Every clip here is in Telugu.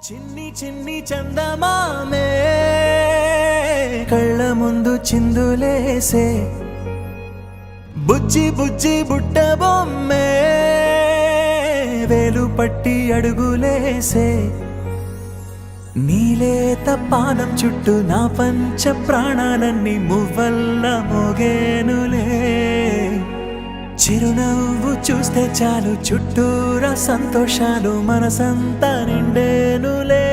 చిన్ని చిన్ని చందమామే కళ్ళ ముందు చిందులేసే బుజ్జి బుజ్జి బుట్ట బొమ్మే వేలు పట్టి అడుగులేసే నీలేత పానం చుట్టూ నా పంచ ప్రాణాలన్నీ మువ్వల్ల మోగేనులే చిరునవ్వు చూస్తే చాలు చుట్టూరా సంతోషాలు మనసంతా నిండేనులే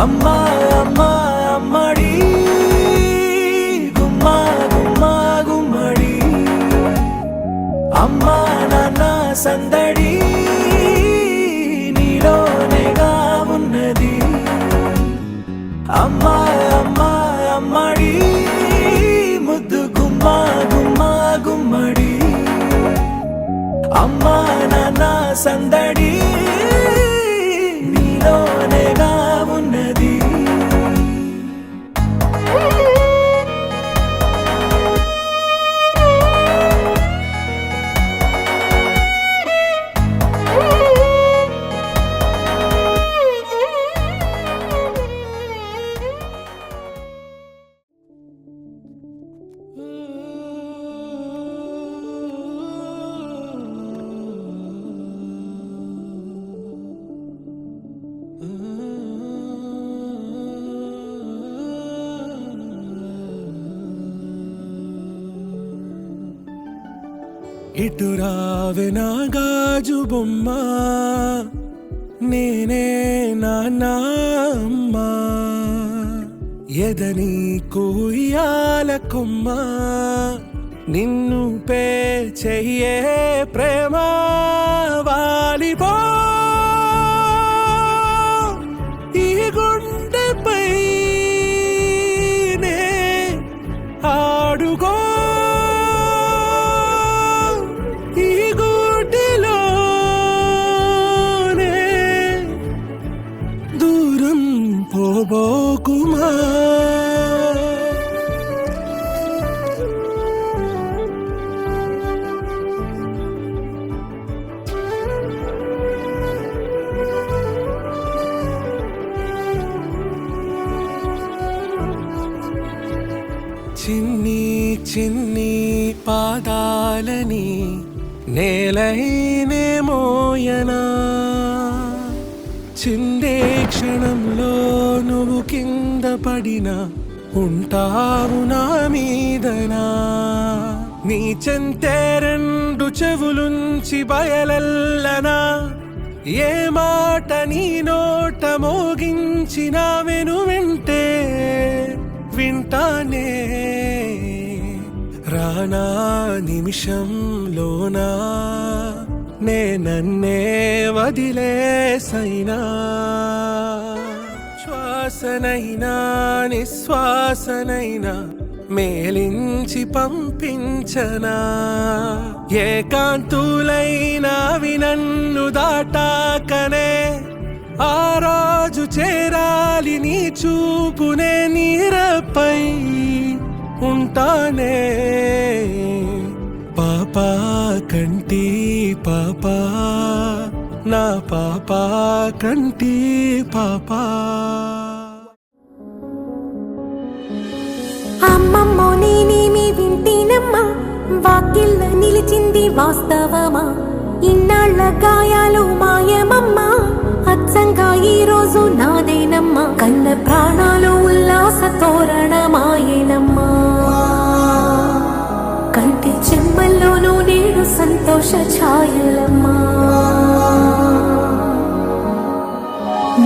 అమ్మా అమ్మా అమ్మడి గుమ్మా గుమ్మా గుమ్మడి అమ్మా నాన్న సందడి నీలోనేగా ఉన్నది అమ్మా అమ్మా అమ్మడి ముద్దు గుమ్మా గుమ్మా గుమ్మడి అమ్మా నాన్న సందడి నీలోనేగా ఉన్నది ఇటు రావే నా గాజు బొమ్మ నేనే నాన్న అమ్మా ఎదని కుయ్యాల కొమ్మ నిన్ను పే చెయ్యే ప్రేమ వాలిపో ఈ గుండెపై నే ఆడుకో పోబోకుమా చిన్ని చిన్ని పాదాలని నేలైనే మోయనా చిందే క్షణంలో నువ్వు కింద పడినా ఉంటావు నా మీదనా నీ చెంతే రెండు చెవులుంచి బయలెల్లనా ఏ మాట నీ నోట మోగించిన వెను వింటే వింటానే రానా నిమిషంలోనా నే నన్నే వదిలేసైనా శ్వాసనైనా నిశ్వాసనైనా మేలించి పంపించనా ఏకాంతులైనా నన్ను దాటాకనే ఆ రోజు చేరాలి నీ చూపునే నీరపై ఉంటానే పాపా కంటి పాపా నా పాపా కంటి పాపా అమ్మమ్మో నేనేమి వింటేనమ్మా వాకిళ్ళ నిలిచింది వాస్తవమా ఇన్నాళ్ళ గాయాలు మాయమమ్మా అచ్చంగా ఈ రోజు నాదేనమ్మా కన్న ప్రాణాలు ఉల్లాస తోరణమాయేనమ్మా కంటి చెమ్మల్లోనూ నేడు సంతోష ఛాయలమ్మా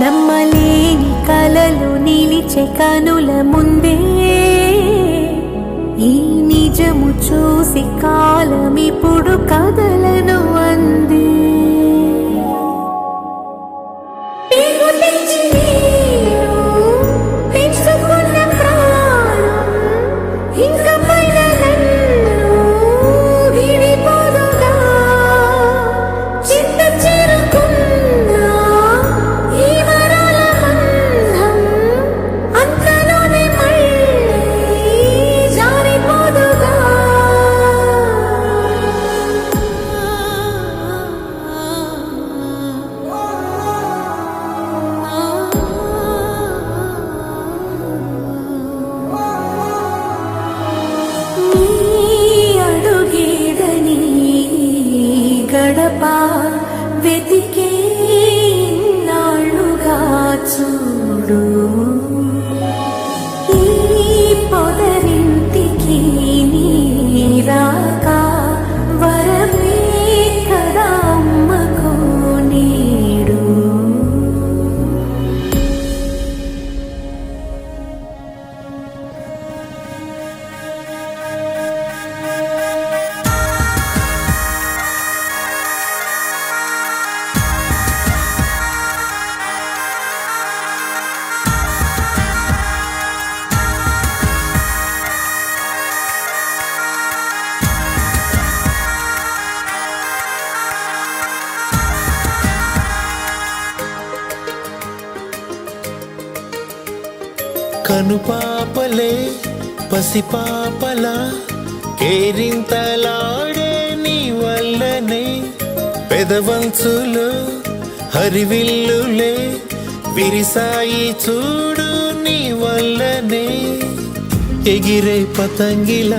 నమ్మలేని కలలు నిలిచే కనుల ముందే ఈ నిజము చూసి కాలం ఇప్పుడు కదలను అంది కనుపాపలే పసిపాపలా కేరింతలాడే నీ వల్లనే పెదవంచులు హరివిల్లులే విరిసాయి చూడు నీ వల్లనే ఎగిరే పతంగిల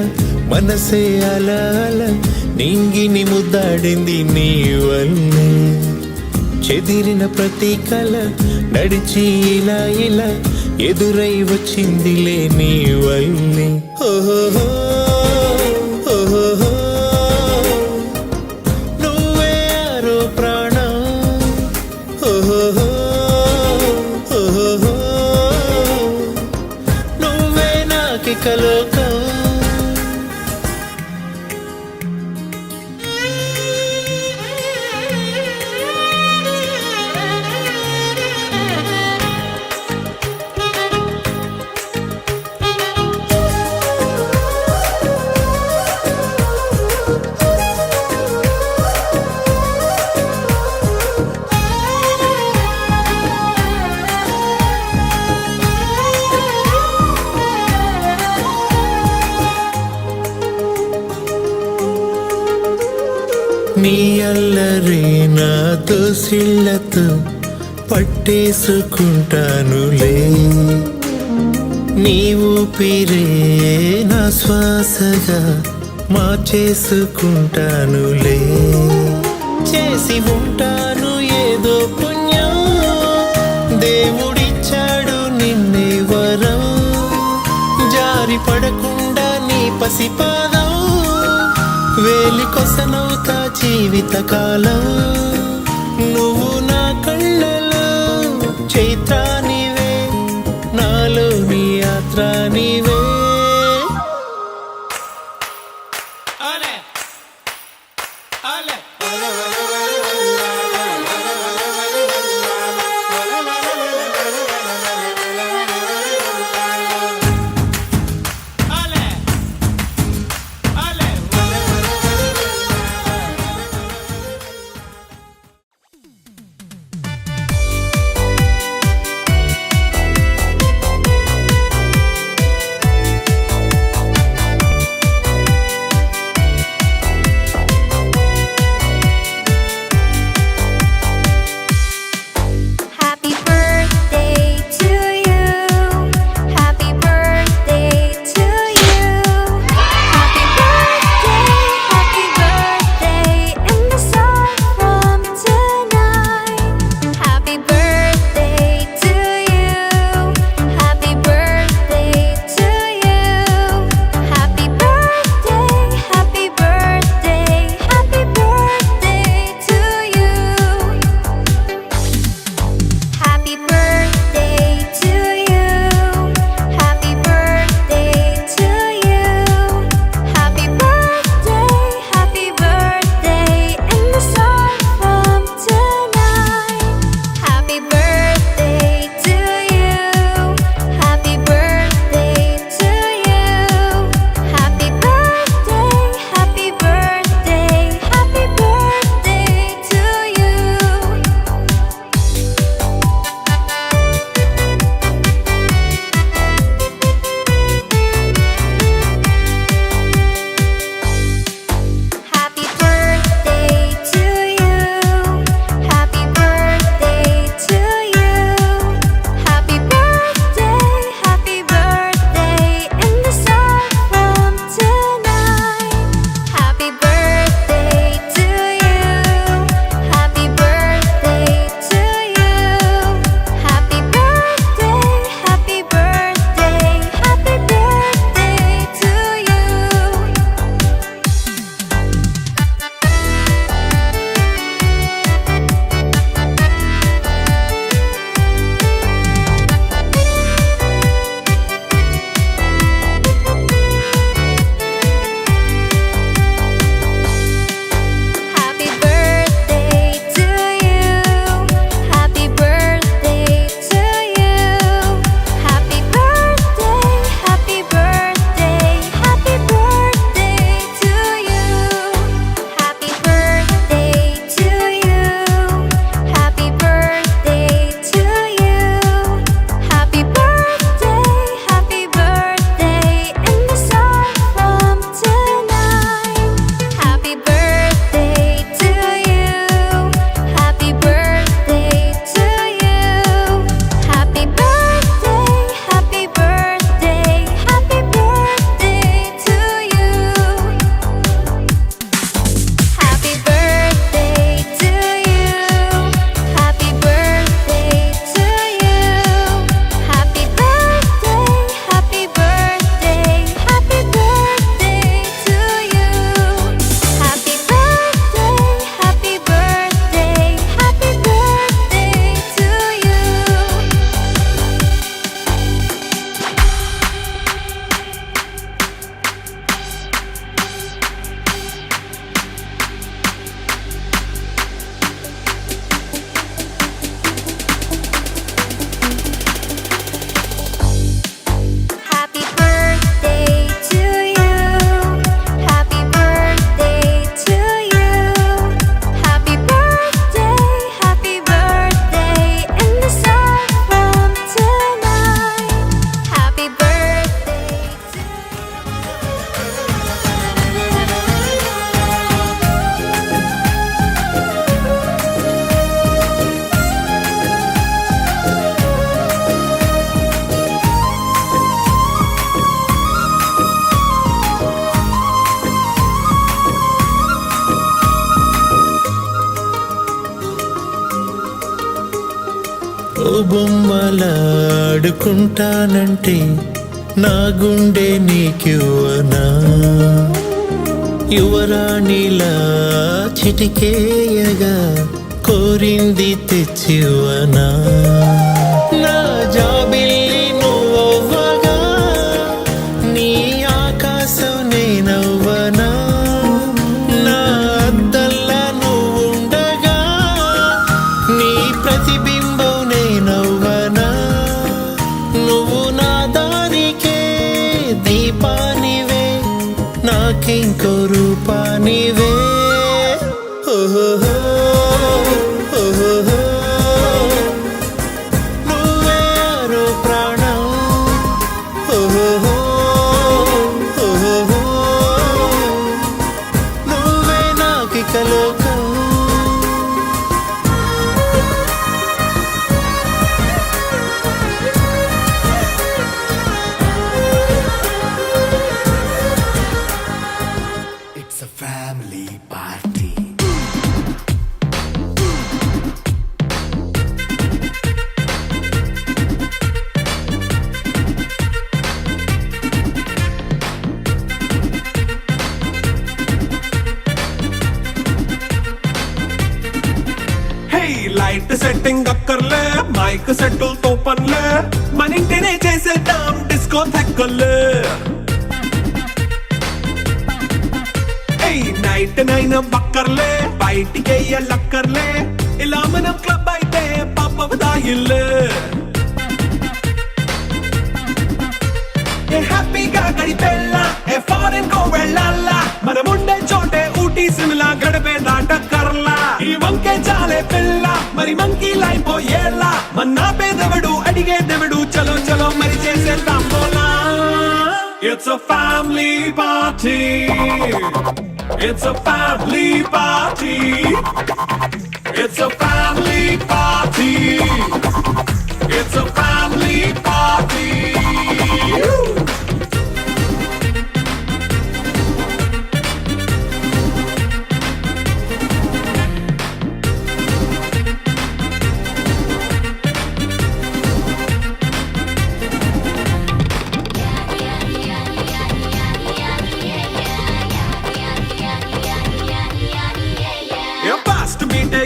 మనసే అలా అలా నింగిని ముద్దాడింది నీ వల్లే చెదిరిన ప్రతి కల నడిచి ఇలా ఇలా ఎదురై వచ్చిందిలే నీ వల్లే ఓహో ఓహో నువ్వే ఆరో ప్రాణం ఓహో ఓహో నువ్వే నాకిక లోకం నీ అల్లరే నా దోసిళ్ళతో పట్టేసుకుంటానులే నీ ఊపిరే నా శ్వాసగా మార్చేసుకుంటానులే చేసి ఉంటాను ఏదో పుణ్యం దేవుడిచ్చాడు నిన్నే వరం జారి పడకుండా నీ పసిపాదం వేలి కొసనవుతా జీవితకాలం నువ్వు నా కళ్ళలో చైత్రానివే నాలో నీ యాత్రానివే ఓ బొమ్మలాడుకుంటానంటే నా గుండె నీకివ్వనా యువరాణిలా చిటికేయగా కోరింది తెచ్చివ్వనా నా జాబిల్లి నువ్వవ్వగా నీ ఆకాశం నేనవ్వనా నా అద్దల్లా నువ్వుండగా నీ ప్రతిబింబం నేనవ్వనా నువ్వు నా దారికే దీపానివే నాకింకో రూపానివే ఓహో ఓహో నువ్వే ఆరో ప్రాణం ఓహో ఓహో నువ్వే నాకిక లోకం It's a family party. Light setting అక్కర్లే మైక్ సెట్టులతో పనులే మన ఇంటినే చేసేద్దాం డిస్కో తెక్కర్లే నైట్ నైన్ బక్కర్లే బయటికి వెయ్యక్కర్లే ఇలా మనం క్లబ్ అయితే పాపదాయిల్లే హ్యాపీగా గడిపెళ్ళ ఏ ఫారెన్ కో వెళ్ళాలా మనం ఉండే చోటే ఊటీ సిమ్లా గడిపే దాటక్కర్లా ఈ వంకే చాలే పిల్ల మరి మంకీ లైపోయేలా మన్నా పేదవడు అడిగే దేవుడు చలో చలో మరి చేసేద్దాం పోలా It's a family party. It's a family party. It's a family party. It's a family party.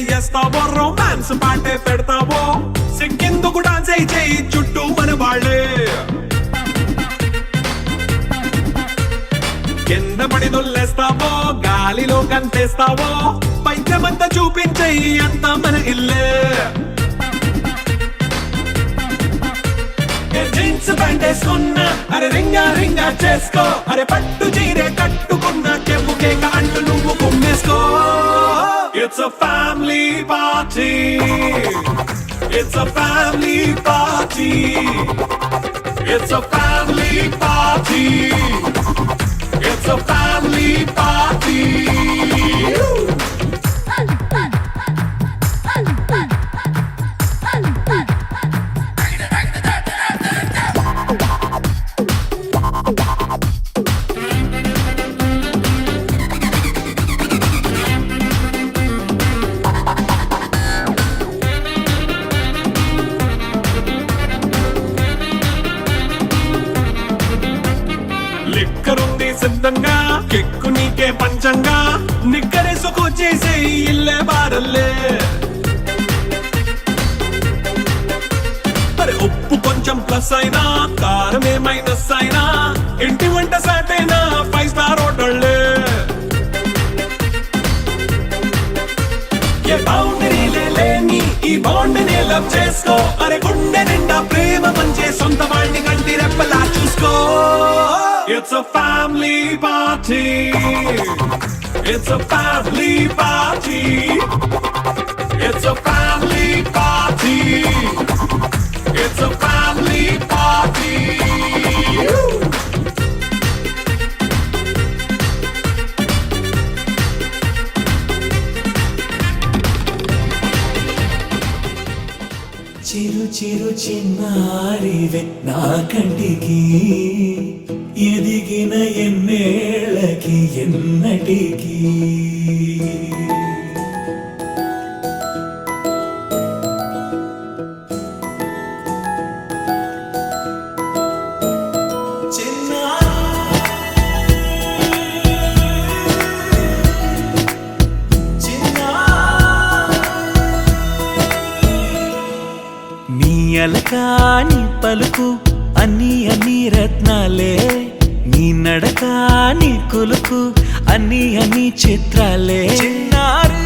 చేస్తావో రొమాన్స్ పాటే పెడతావో సిక్కిందుకు డాన్స్ అయి చేయి చుట్టూ మన వాళ్ళే కింద పడి దొల్లేస్తావో గాలిలో కంతేస్తావో పైద్యమంతా చూపించేయి అంతా మన ఇల్లే జీన్స్ ప్యాంట్ వేసుకున్నా అరే రింగా రింగా చేసుకో అరే పట్టు చీరే కట్టుకున్నా చెప్పుకే కాంటు నువ్వు కుమ్మేసుకో It's a family party. It's a family party. It's a family party. It's a family party. లిక్కరుంది సిద్ధంగా కెక్కు నీకే పంచంగా నిక్కరేసుకు చేసే ఇల్లే బారల్లే మరి ఉప్పు కొంచెం ప్లస్ అయినా కారమే మైనస్ అయినా ఇంటి వంట సాట్ అయినా 5 స్టార్ హోటళ్ళే ఏ బౌండరీలే లేని ఈ బాండ్ ని లవ్ చేసుకో అరే గుండె నిండా ప్రేమ పంచే సొంత వాడిని కంటి రెప్పలా చూసుకో It's a family party. It's a family party. It's a family party. It's a family party. చిరు చిరు చిన్నారివే నా కంటికి ఎదిగిన ఎన్నేళ్ళకి ఎన్నటికి అలకాని పలుకు అన్ని రత్నాలే, నీ నడక నీ కులుకు అన్ని చిత్రాలే. చిన్నారి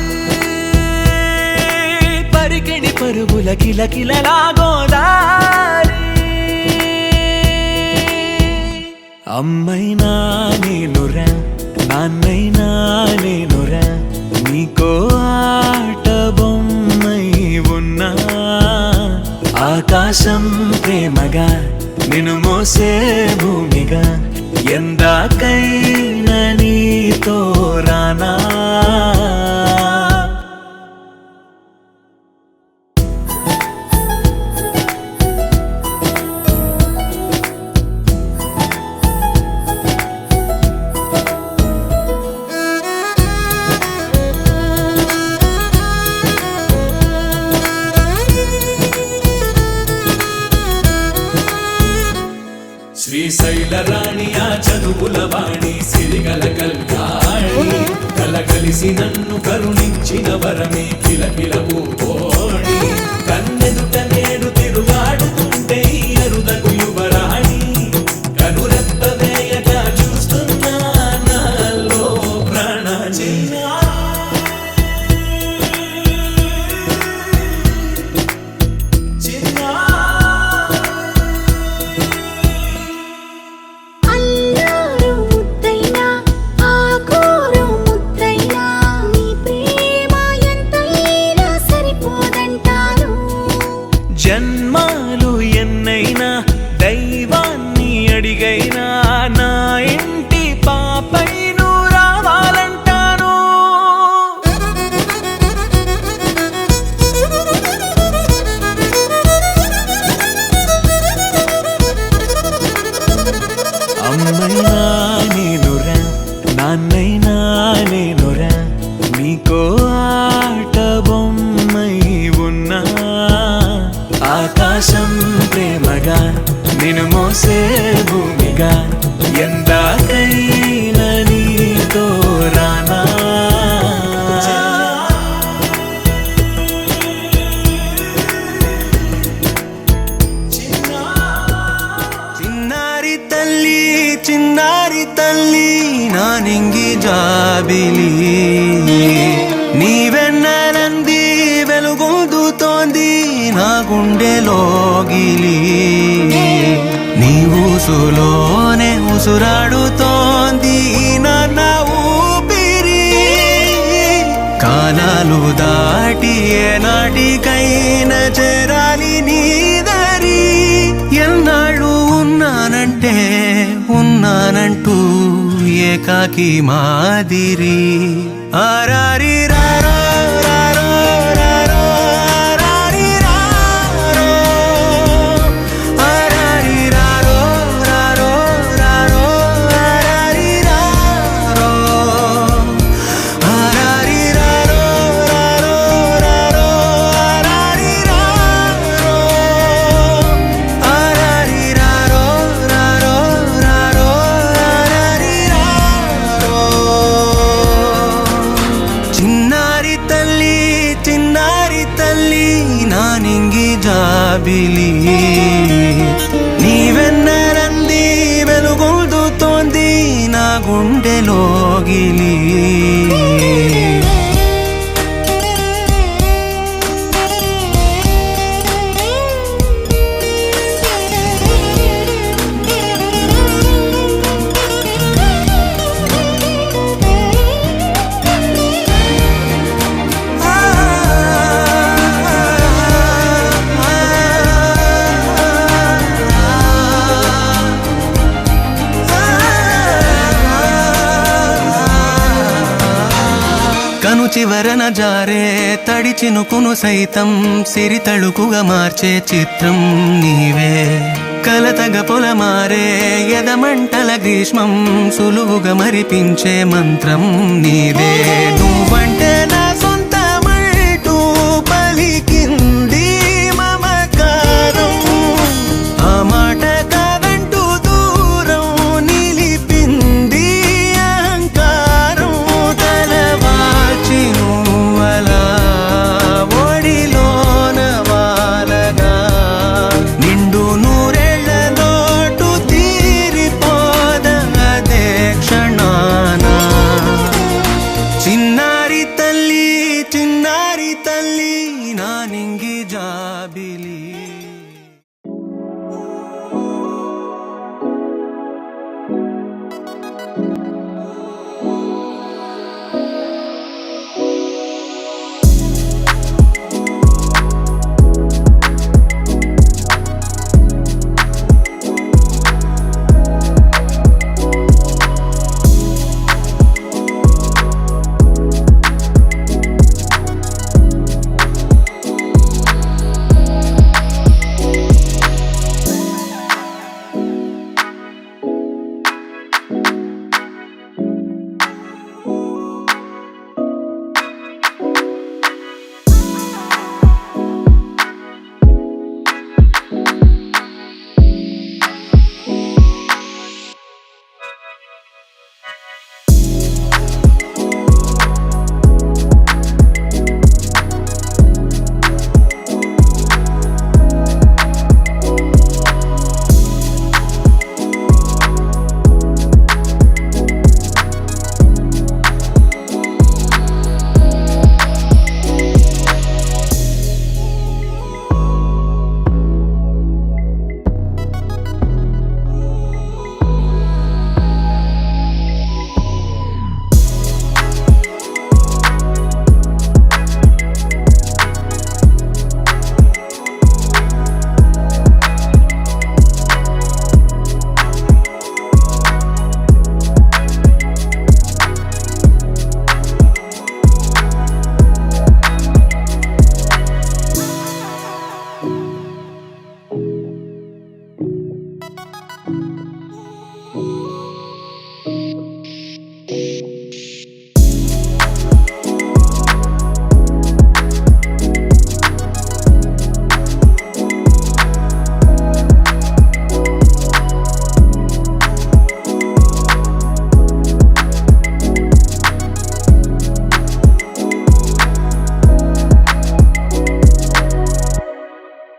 పరికిణి పరుగుల కిలకిలలాగోదారి, అమ్మైనా నేనురా నాన్నైనా నేనురా, నీకో ఆట బొమ్మై ఉన్నా. ఆకాశం ప్రేమగా నిన్ను మోసే భూమిగా, ఎందాకైనా నీతో రానా. శ్రీశైల రాణి ఆ చదువుల వాణి, సిరిగల కల్యాణి, కలగలిసి నన్ను కరుణించిన వరమే కిలకిల పూకోణి. కన్నెదుట నేడు తిరుగాడుతుంటే ఈ అరుదకు యువరాణి, కనురెప్ప వేయగా చూస్తున్నా నాలో ప్రాణ. అల్లారు ముద్దైనా ఆకోరు ముద్దైనా, నీ ప్రేమ ఎంతైనా సరిపోదంటారు. జన్మాలు ఎన్నైనా దైవాన్ని అడిగైనా, నా ఇంటి పాపై నువ్వు రావాలంటాను. అమ్మైనా నేనురా నాన్నైనా నేనురా, నీకో ఆట బొమ్మై ఉన్నా. ఆకాశం ప్రేమగా నిన్ను మోసే భూమిగా, ఎందాకైనా నీతో రానా. చిన్నారి తల్లి చిన్నారి తల్లి నా నింగి జాబిలి, నీవెన్నెలంది వెలుగొందుతోంది నా గుండెలోగిలి. నీ ఊసులోనే ఉసురాడుతోంది నాన్న ఊపిరి, కాలాలు దాటి ఏనాటికైనా చేరాలి నీ దరి. ఎన్నాళ్ళు ఉన్నానంటే ఉన్నానంటూ ఏకాకి మాదిరి. ఆరారి రారో రారో రారో ఆరారి రారో, ఆరారి రారో రారో రారో ఆరారి రారో, ఆరారి రారో రారో రారో ఆరారి రారో, ఆరారి రారో రారో రారో ఆరారి రారో. చిన్నారి తల్లి చిన్నారి తల్లి నా నింగి జాబిలి, నీవెన్నెలంది వెలుగొందుతోంది నా గుండెలోగిలి. కను చివరన జారే తడి చినుకును సైతం సిరి తళుకుగా మార్చే చిత్రం నీవే. కలతగ పొలమారే ఎదమంటల గ్రీష్మం సులువుగా మరిపించే మంత్రం నీదే. నువ్వంటే నా సొంతమంటూ పలికింది మమకారం, ఆ మాట కాదంటూ దూరం నిలిపింది అహంకారం. తలవాల్చి నువ్వలా ఒడిలోన వాలగా కౌగిలి